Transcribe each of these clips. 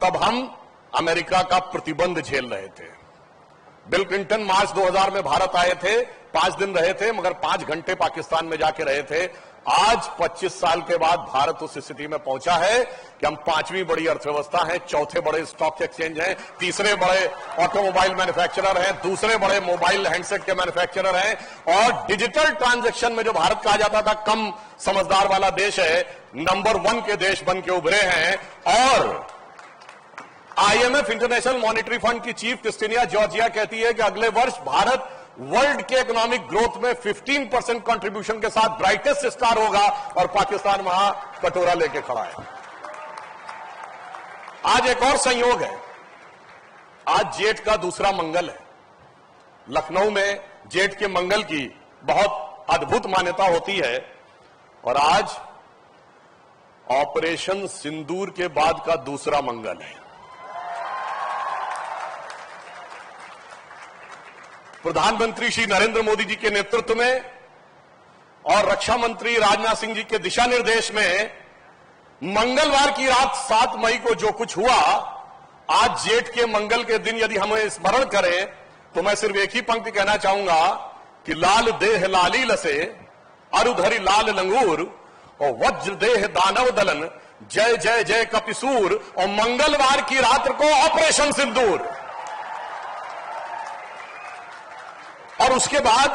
तब हम अमेरिका का प्रतिबंध झेल रहे थे। बिल क्लिंटन मार्च 2000 में भारत आए थे, 5 दिन रहे थे, मगर 5 घंटे पाकिस्तान में जाके रहे थे। आज 25 साल के बाद भारत उस स्थिति में पहुंचा है कि हम 5वीं बड़ी अर्थव्यवस्था हैं, 4थे बड़े स्टॉक एक्सचेंज हैं, 3रे बड़े ऑटोमोबाइल मैन्युफैक्चरर हैं, 2रे बड़े मोबाइल हैंडसेट के मैन्युफैक्चरर हैं, और डिजिटल ट्रांजैक्शन में जो भारत कहा जाता था कम समझदार वाला देश है, नंबर 1 के देश बन के उभरे हैं। और IMF इंटरनेशनल मॉनिटरी फंड की चीफ क्रिस्टिनिया जॉर्जिया कहती है कि अगले वर्ष भारत वर्ल्ड के इकोनॉमिक ग्रोथ में 15% कंट्रीब्यूशन के साथ ब्राइटेस्ट स्टार होगा, और पाकिस्तान वहां कटोरा लेके खड़ा है। आज एक और संयोग है, आज जेठ का दूसरा मंगल है। लखनऊ में जेठ के मंगल की बहुत अद्भुत मान्यता होती है, और आज ऑपरेशन सिंदूर के बाद का दूसरा मंगल है। प्रधानमंत्री श्री नरेंद्र मोदी जी के नेतृत्व में और रक्षा मंत्री राजनाथ सिंह जी के दिशा निर्देश में मंगलवार की रात 7 मई को जो कुछ हुआ, आज जेठ के मंगल के दिन यदि हम स्मरण करें तो मैं सिर्फ एक ही पंक्ति कहना चाहूंगा कि लाल देह लाली लसे, अरुधरी लाल लंगूर, और वज्र देह दानव दलन, जय जय जय कपिसूर, और मंगलवार की रात को ऑपरेशन सिंदूर। और उसके बाद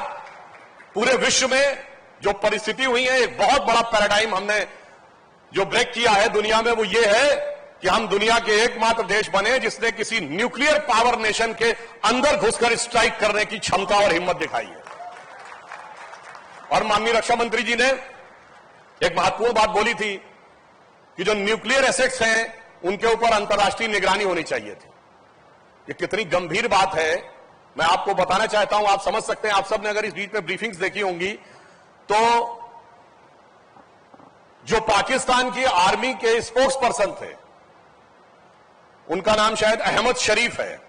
पूरे विश्व में जो परिस्थिति हुई है, एक बहुत बड़ा पैराडाइम हमने जो ब्रेक किया है दुनिया में, वो ये है कि हम दुनिया के एकमात्र देश बने जिसने किसी न्यूक्लियर पावर नेशन के अंदर घुसकर स्ट्राइक करने की क्षमता और हिम्मत दिखाई है। और माननीय रक्षा मंत्री जी ने एक महत्वपूर्ण बात बोली थी कि जो न्यूक्लियर एसेट्स हैं उनके ऊपर अंतर्राष्ट्रीय निगरानी होनी चाहिए थी। ये कितनी गंभीर बात है मैं आपको बताना चाहता हूं, आप समझ सकते हैं। आप सबने अगर इस बीच में ब्रीफिंग्स देखी होंगी तो जो पाकिस्तान की आर्मी के स्पोक्स पर्सन थे, उनका नाम शायद अहमद शरीफ है,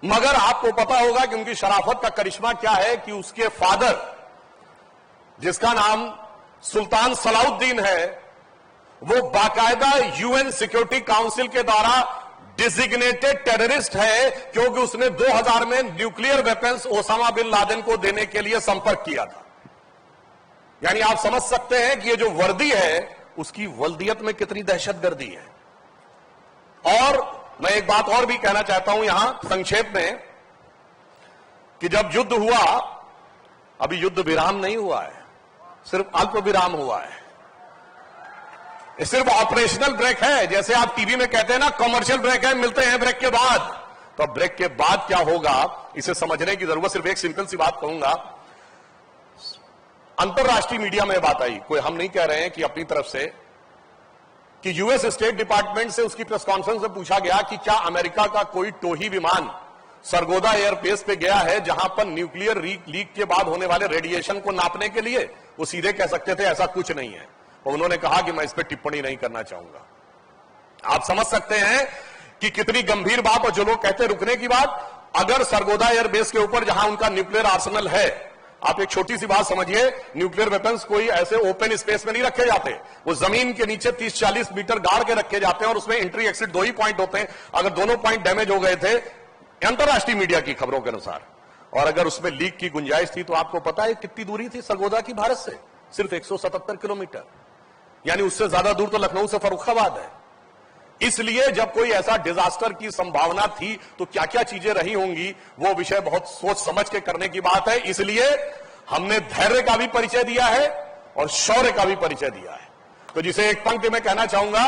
मगर आपको पता होगा कि उनकी शराफत का करिश्मा क्या है कि उसके फादर, जिसका नाम सुल्तान सलाउद्दीन है, वो बाकायदा UN सिक्योरिटी काउंसिल के द्वारा डिजिग्नेटेड टेररिस्ट है, क्योंकि उसने 2000 में nuclear weapons Osama bin Laden को देने के लिए संपर्क किया था। यानी आप समझ सकते हैं कि ये जो वर्दी है उसकी वल्दियत में कितनी दहशतगर्दी है। और मैं एक बात और भी कहना चाहता हूं यहां संक्षेप में कि जब युद्ध हुआ, अभी युद्ध विराम नहीं हुआ है, सिर्फ अल्प विराम हुआ है, ये सिर्फ ऑपरेशनल ब्रेक है। जैसे आप टीवी में कहते हैं ना कमर्शियल ब्रेक है, मिलते हैं ब्रेक के बाद। तो ब्रेक के बाद क्या होगा इसे समझने की जरूरत, सिर्फ एक सिंपल सी बात कहूंगा। अंतरराष्ट्रीय मीडिया में बात आई, कोई हम नहीं कह रहे हैं कि अपनी तरफ से, कि US स्टेट डिपार्टमेंट से उसकी प्रेस कॉन्फ्रेंस में पूछा गया कि क्या अमेरिका का कोई टोही विमान सरगोदा एयरबेस पे गया है जहां पर न्यूक्लियर लीक के बाद होने वाले रेडिएशन को नापने के लिए। वो सीधे कह सकते थे ऐसा कुछ नहीं है, और उन्होंने कहा कि मैं इस पर टिप्पणी नहीं करना चाहूंगा। आप समझ सकते हैं कि कितनी गंभीर बात, और जो लोग कहते हैं रुकने की बात, अगर सरगोदा एयरबेस के ऊपर जहां उनका न्यूक्लियर आर्सेनल है, आप एक छोटी सी बात समझिए, न्यूक्लियर वेपन्स कोई ऐसे ओपन स्पेस में नहीं रखे जाते, वो जमीन के नीचे 30-40 मीटर गाड़ के रखे जाते हैं, और उसमें एंट्री एक्सिट 2 ही पॉइंट होते हैं। अगर दोनों पॉइंट डैमेज हो गए थे अंतरराष्ट्रीय मीडिया की खबरों के अनुसार, और अगर उसमें लीक की गुंजाइश थी, तो आपको पता है कितनी दूरी थी सरगोदा की भारत से? सिर्फ 177 किलोमीटर, यानी उससे ज्यादा दूर तो लखनऊ से फर्रुखाबाद है। इसलिए जब कोई ऐसा डिजास्टर की संभावना थी तो क्या क्या चीजें रही होंगी, वो विषय बहुत सोच समझ के करने की बात है। इसलिए हमने धैर्य का भी परिचय दिया है और शौर्य का भी परिचय दिया है। तो जिसे एक पंक्ति में कहना चाहूंगा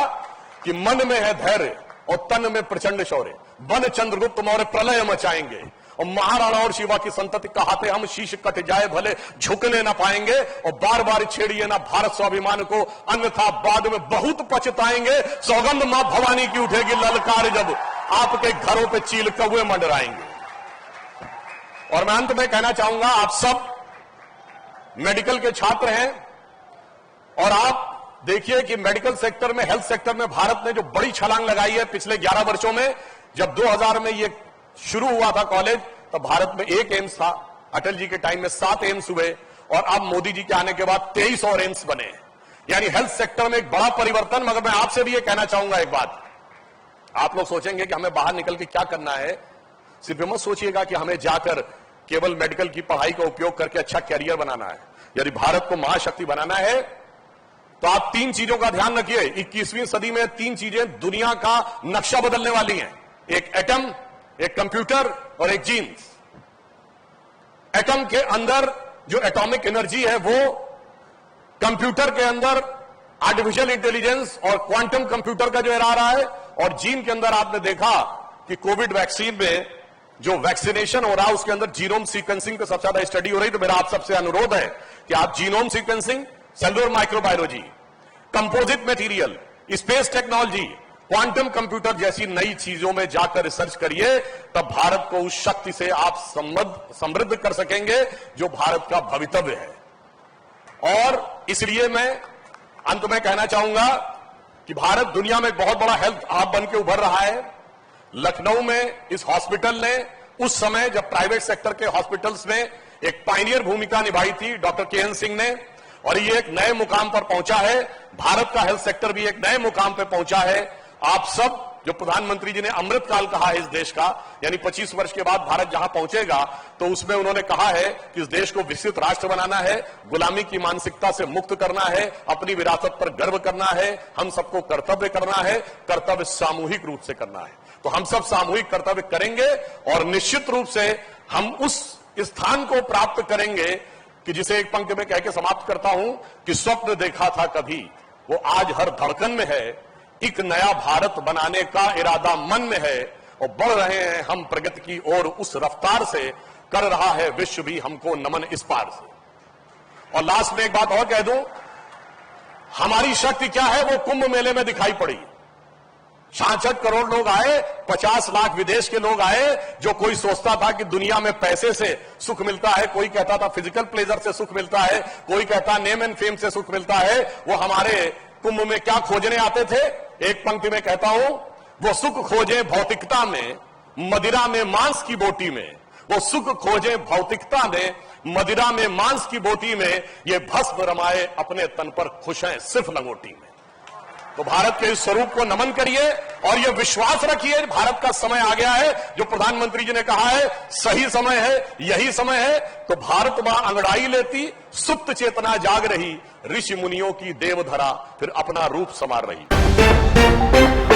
कि मन में है धैर्य और तन में प्रचंड शौर्य, बन चंद्रगुप्त मौर्य प्रलय मचाएंगे, और महाराणा और शिवा की संतति कहाते हम शीश कट जाए भले झुकने ना पाएंगे, और बार बार छेड़िए ना भारत स्वाभिमान को अन्यथा बाद में बहुत पछताएंगे। सौगंध मां भवानी की उठेगी ललकार जब आपके घरों पे चील कौवे मंडराएंगे। और मैं अंत में कहना चाहूंगा, आप सब मेडिकल के छात्र हैं, और आप देखिए कि मेडिकल सेक्टर में, हेल्थ सेक्टर में भारत ने जो बड़ी छलांग लगाई है पिछले 11 वर्षों में। जब 2000 में ये शुरू हुआ था कॉलेज, तो भारत में 1 एम्स था, अटल जी के टाइम में 7 एम्स हुए, और अब मोदी जी के आने के बाद 23 और एम्स बने। यानी हेल्थ सेक्टर में एक बड़ा परिवर्तन। मगर मैं आपसे भी ये कहना चाहूंगा एक बात आप लोग सोचेंगे कि हमें बाहर निकल के क्या करना है। सिर्फ मत सोचिएगा कि हमें जाकर केवल मेडिकल की पढ़ाई का उपयोग करके अच्छा कैरियर बनाना है। यदि भारत को महाशक्ति बनाना है तो आप 3 चीजों का ध्यान रखिए। 21वीं सदी में 3 चीजें दुनिया का नक्शा बदलने वाली हैं, एक एटम, एक कंप्यूटर और एक जीन्स। एटम के अंदर जो एटॉमिक एनर्जी है वो, कंप्यूटर के अंदर आर्टिफिशियल इंटेलिजेंस और क्वांटम कंप्यूटर का जो आ रहा है, और जीन के अंदर आपने देखा कि कोविड वैक्सीन में जो वैक्सीनेशन हो रहा है उसके अंदर जीनोम सीक्वेंसिंग पे सबसे ज्यादा स्टडी हो रही। तो मेरा आप सबसे अनुरोध है कि आप genome sequencing, cellular microbiology, composite material, space technology, quantum computer जैसी नई चीजों में जाकर रिसर्च करिए। तब भारत को उस शक्ति से आप समृद्ध कर सकेंगे जो भारत का भवितव्य है। और इसलिए मैं अंत में कहना चाहूंगा कि भारत दुनिया में एक बहुत बड़ा हेल्थ हब बन के उभर रहा है। लखनऊ में इस हॉस्पिटल ने उस समय जब प्राइवेट सेक्टर के हॉस्पिटल्स में एक पायनियर भूमिका निभाई थी डॉक्टर के.एन. सिंह ने, और ये एक नए मुकाम पर पहुंचा है। भारत का हेल्थ सेक्टर भी एक नए मुकाम पर पहुंचा है। आप सब, जो प्रधानमंत्री जी ने अमृतकाल कहा है इस देश का, यानी 25 वर्ष के बाद भारत जहां पहुंचेगा, तो उसमें उन्होंने कहा है कि इस देश को विकसित राष्ट्र बनाना है, गुलामी की मानसिकता से मुक्त करना है, अपनी विरासत पर गर्व करना है, हम सबको कर्तव्य करना है, कर्तव्य सामूहिक रूप से करना है। तो हम सब सामूहिक कर्तव्य करेंगे और निश्चित रूप से हम उस स्थान को प्राप्त करेंगे कि जिसे एक पंक्ति में कह के समाप्त करता हूं कि स्वप्न देखा था कभी वो आज हर धड़कन में है, एक नया भारत बनाने का इरादा मन में है और बढ़ रहे हैं हम प्रगति की ओर उस रफ्तार से, कर रहा है विश्व भी हमको नमन इस पार से। और लास्ट में एक बात और कह दूं, हमारी शक्ति क्या है वो कुंभ मेले में दिखाई पड़ी। 66 करोड़ लोग आए, 50 लाख विदेश के लोग आए। जो कोई सोचता था कि दुनिया में पैसे से सुख मिलता है, कोई कहता था फिजिकल प्लेजर से सुख मिलता है, कोई कहता नेम एंड फेम से सुख मिलता है, वो हमारे कुंभ में क्या खोजने आते थे। एक पंक्ति में कहता हूं, वो सुख खोजे भौतिकता में, मदिरा में मांस की बोटी में। वो सुख खोजे भौतिकता में, मदिरा में मांस की बोटी में, ये भस्म रमाए अपने तन पर खुश हैं सिर्फ लंगोटी में। तो भारत के इस स्वरूप को नमन करिए और यह विश्वास रखिए भारत का समय आ गया है। जो प्रधानमंत्री जी ने कहा है सही समय है, यही समय है। तो भारत मां अंगड़ाई लेती, सुप्त चेतना जाग रही, ऋषि मुनियों की देवधरा फिर अपना रूप संवार रही।